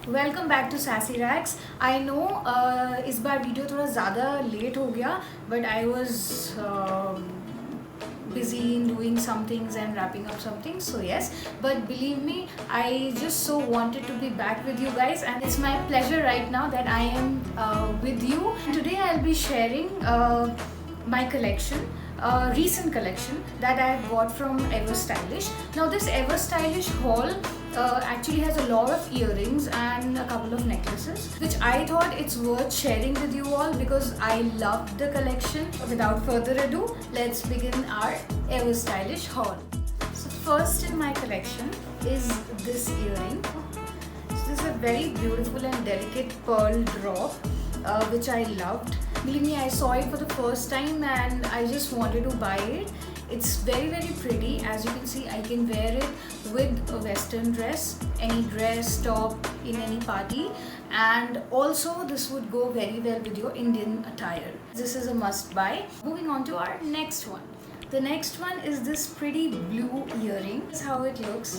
Welcome back to Sassy Rex. I know इस बार video थोड़ा ज़्यादा लेट हो गया, but I was busy in doing some things and wrapping up some things. So yes, but believe me, I just so wanted to be back with you guys, and it's my pleasure right now that I am with you. And today I'll be sharing my collection, recent collection that I bought from Ever Stylish. Now this Ever Stylish haul actually has a lot of earrings and a couple of necklaces, which I thought it's worth sharing with you all because I loved the collection. Without further ado, let's begin our Ever Stylish haul. So first in my collection is this earring. So this is a very beautiful and delicate pearl drop, which I loved. Believe me, I saw it for the first time and I just wanted to buy it. It's very pretty. As you can see, I can wear it with a western dress, any dress, top, in any party, and also this would go very well with your Indian attire. This is a must buy. Moving on to our next one. The next one is this pretty blue earring. This is how it looks.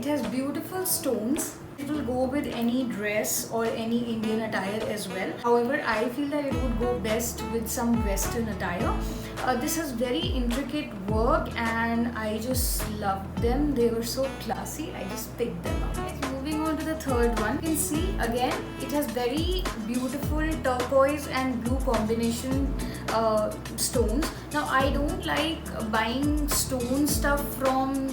It has beautiful stones. It will go with any dress or any Indian attire as well. However, I feel that it would go best with some western attire. This has very intricate work and I just loved them. They were so classy. I just picked them up. Moving on to the third one. You can see again it has very beautiful turquoise and blue combination stones. Now I don't like buying stone stuff from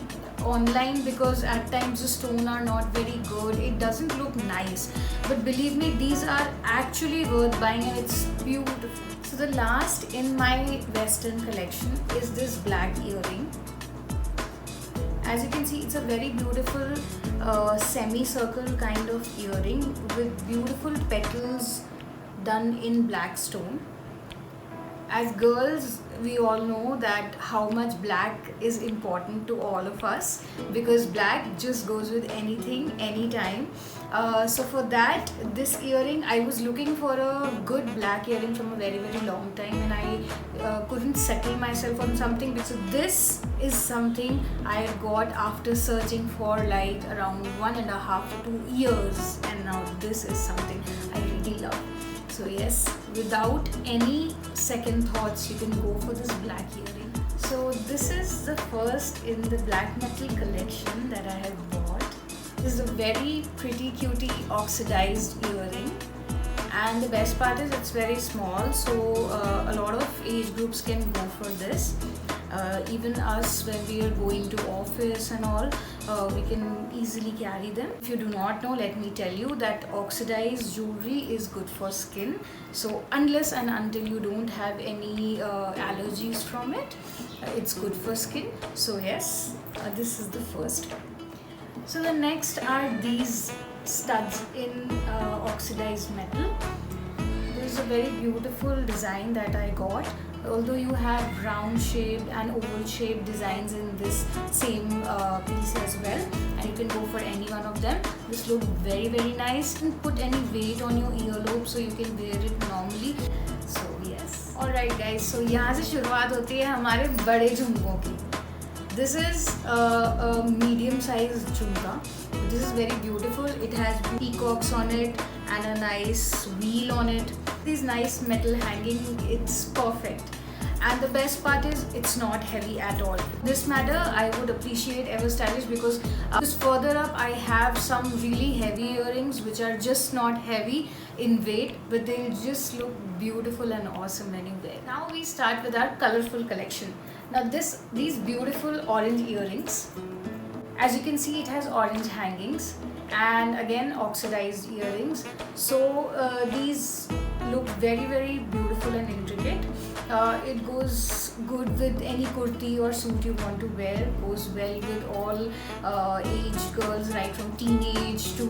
online because at times the stone are not very good. It doesn't look nice, but believe me, these are actually worth buying and it's beautiful. So the last in my western collection is this black earring. As you can see, it's a very beautiful semicircle kind of earring with beautiful petals done in black stone. As girls, we all know that how much black is important to all of us because black just goes with anything, anytime. So for that, this earring, I was looking for a good black earring from a very long time and I couldn't settle myself on something. So this is something I got after searching for like around 1.5 to 2 years, and now this is something I really love. So yes, without any second thoughts, you can go for this black earring. So this is the first in the black metal collection that I have bought. This is a very pretty cutie oxidized earring, and the best part is it's very small, so a lot of age groups can go for this. Even us, when we are going to office and all, we can easily carry them. If you do not know, let me tell you that oxidized jewelry is good for skin. So unless and until you don't have any allergies from it, it's good for skin. So yes, this is the first. So the next are these studs in oxidized metal. This is a very beautiful design that I got. Although you have round shaped and oval shaped designs in this same piece as well, and you can go for any one of them. This looks very nice. Don't put any weight on your earlobe, so you can wear it normally. So yes. Alright guys, so यहाँ से शुरुआत होती है हमारे बड़े झुमकों की. This is a medium sized jhumka. This is very beautiful. It has peacocks on it and a nice wheel on it. These nice metal hanging, it's perfect. And the best part is it's not heavy at all. This matter, I would appreciate Ever Stylish because just further up I have some really heavy earrings which are just not heavy in weight, but they just look beautiful and awesome when you wear. Now we start with our colorful collection. Now these beautiful orange earrings. As you can see, it has orange hangings and again oxidized earrings. So these look very beautiful and intricate. It goes good with any kurti or suit you want to wear. Goes well with all age girls, right from teenage to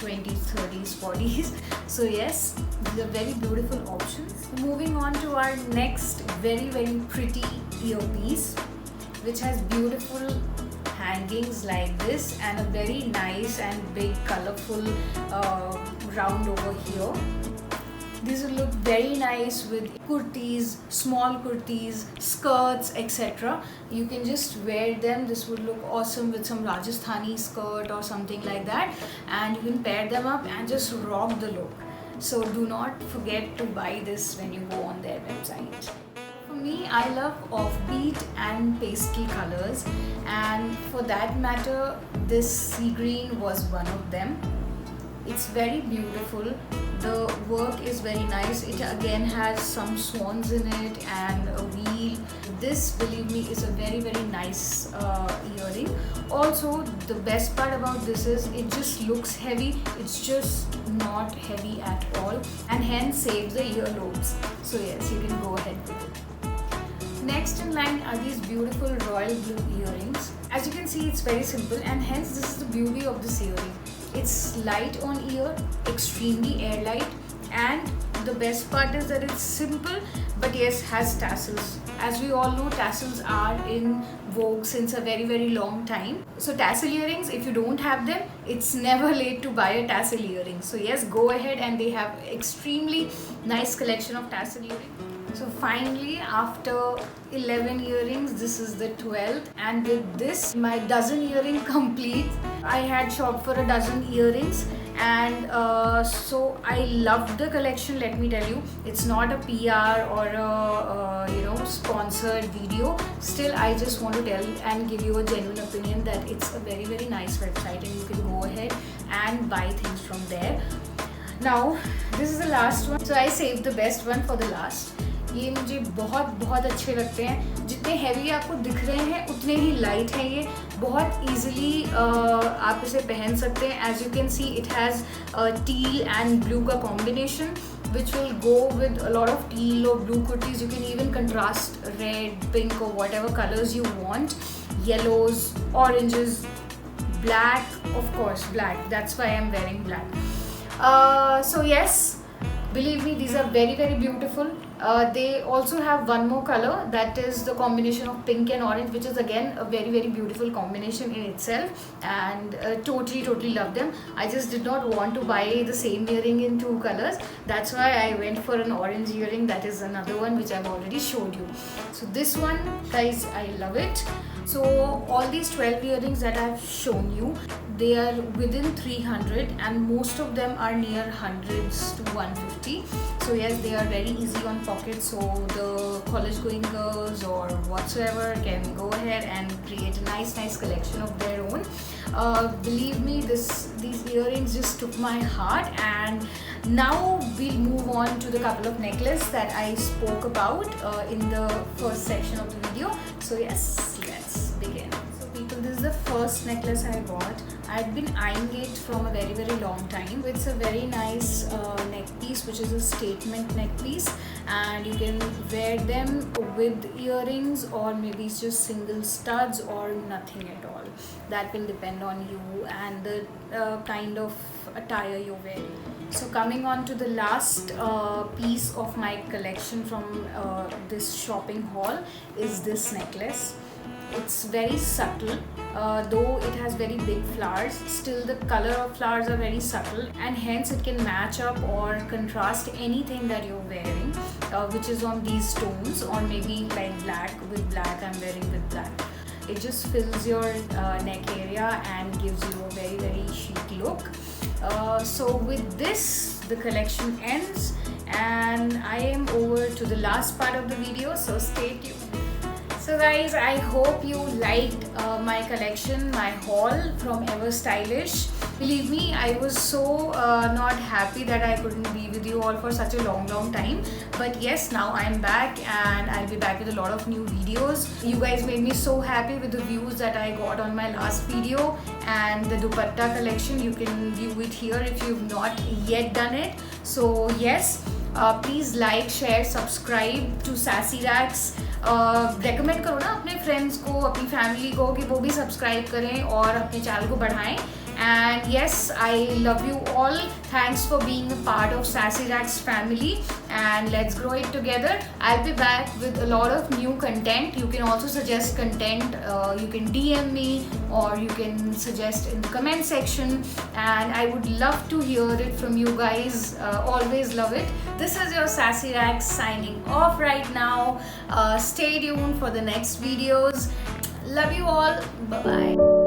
20s, 30s, 40s. So yes, these are very beautiful options. Moving on to our next very pretty earpiece, which has beautiful hangings like this and a very nice and big colorful round over here. These will look very nice with kurtis, small kurtis, skirts, etc. You can just wear them. This would look awesome with some Rajasthani skirt or something like that, and you can pair them up and just rock the look. So do not forget to buy this when you go on their website. For me, I love offbeat and pastel colors, and for that matter, this sea green was one of them. It's very beautiful. The work is very nice. It again has some swans in it and a wheel. This, believe me, is a very nice earring. Also, the best part about this is it just looks heavy. It's just not heavy at all, and hence saves the earlobes. So yes, you can go ahead with it. Next in line are these beautiful royal blue earrings. As you can see, it's very simple, and hence this is the beauty of this earring. It's light on ear, extremely air light, and the best part is that it's simple but yes, has tassels. As we all know, tassels are in vogue since a very long time. So tassel earrings, if you don't have them, it's never late to buy a tassel earring. So yes, go ahead, and they have extremely nice collection of tassel earrings. So finally, after 11 earrings, this is the 12th, and with this my dozen earring complete. I had shopped for a dozen earrings, and so I loved the collection. Let me tell you, it's not a PR or a sponsored video. Still, I just want to tell and give you a genuine opinion that it's a very nice website, and you can go ahead and buy things from there. Now this is the last one, so I saved the best one for the last. ये मुझे बहुत अच्छे लगते हैं. जितने heavy आपको दिख रहे हैं उतने ही लाइट हैं. ये बहुत ईजिली आप इसे पहन सकते हैं. As you can see, it has teal and blue का combination which will go with a lot of teal or blue kurtis. You can even contrast red, pink or whatever colors you want. Yellows, oranges, black, of course black. That's why I'm wearing black. So yes, believe me, these are very beautiful. They also have one more color, that is the combination of pink and orange, which is again a very beautiful combination in itself, and totally love them. I just did not want to buy the same earring in two colors. That's why I went for an orange earring. That is another one which I've already showed you. So this one, guys, I love it. So all these 12 earrings that I've shown you, they are within 300, and most of them are near hundreds to 150. So yes, they are very easy on pocket, so the college going girls or whatsoever can go ahead and create a nice collection of their own. Believe me, these earrings just took my heart. And now we'll move on to the couple of necklaces that I spoke about in the first section of the video. So yes, let's begin. So people, this is the first necklace I bought. I've been eyeing it from a very long time. It's a very nice neck piece, which is a statement neck piece, and you can wear them with earrings, or maybe it's just single studs or nothing at all. That will depend on you and the kind of attire you're wearing. So coming on to the last piece of my collection from this shopping haul is this necklace. It's very subtle, though it has very big flowers. Still, the color of flowers are very subtle, and hence it can match up or contrast anything that you're wearing, which is on these stones, or maybe like black with black. I'm wearing with black. It just fills your neck area and gives you a very chic look. So with this, the collection ends, and I am over to the last part of the video, so stay tuned. So guys, I hope you liked my collection, my haul from Ever Stylish. Believe me, I was so not happy that I couldn't be with you all for such a long time. But yes, now I'm back, and I'll be back with a lot of new videos. You guys made me so happy with the views that I got on my last video, and the dupatta collection, you can view it here if you've not yet done it. So yes, please like, share, subscribe to Sassy Racks. Recommend करो ना अपने friends को, अपनी family को, कि वो भी subscribe करें और अपने चैनल को बढ़ाएं. And yes, I love you all. Thanks for being a part of Sassy Racks family, and let's grow it together. I'll be back with a lot of new content. You can also suggest content. You can DM me, or you can suggest in the comment section, and I would love to hear it from you guys. Always love it. This is your Sassy Racks signing off right now. Stay tuned for the next videos. Love you all. Bye bye.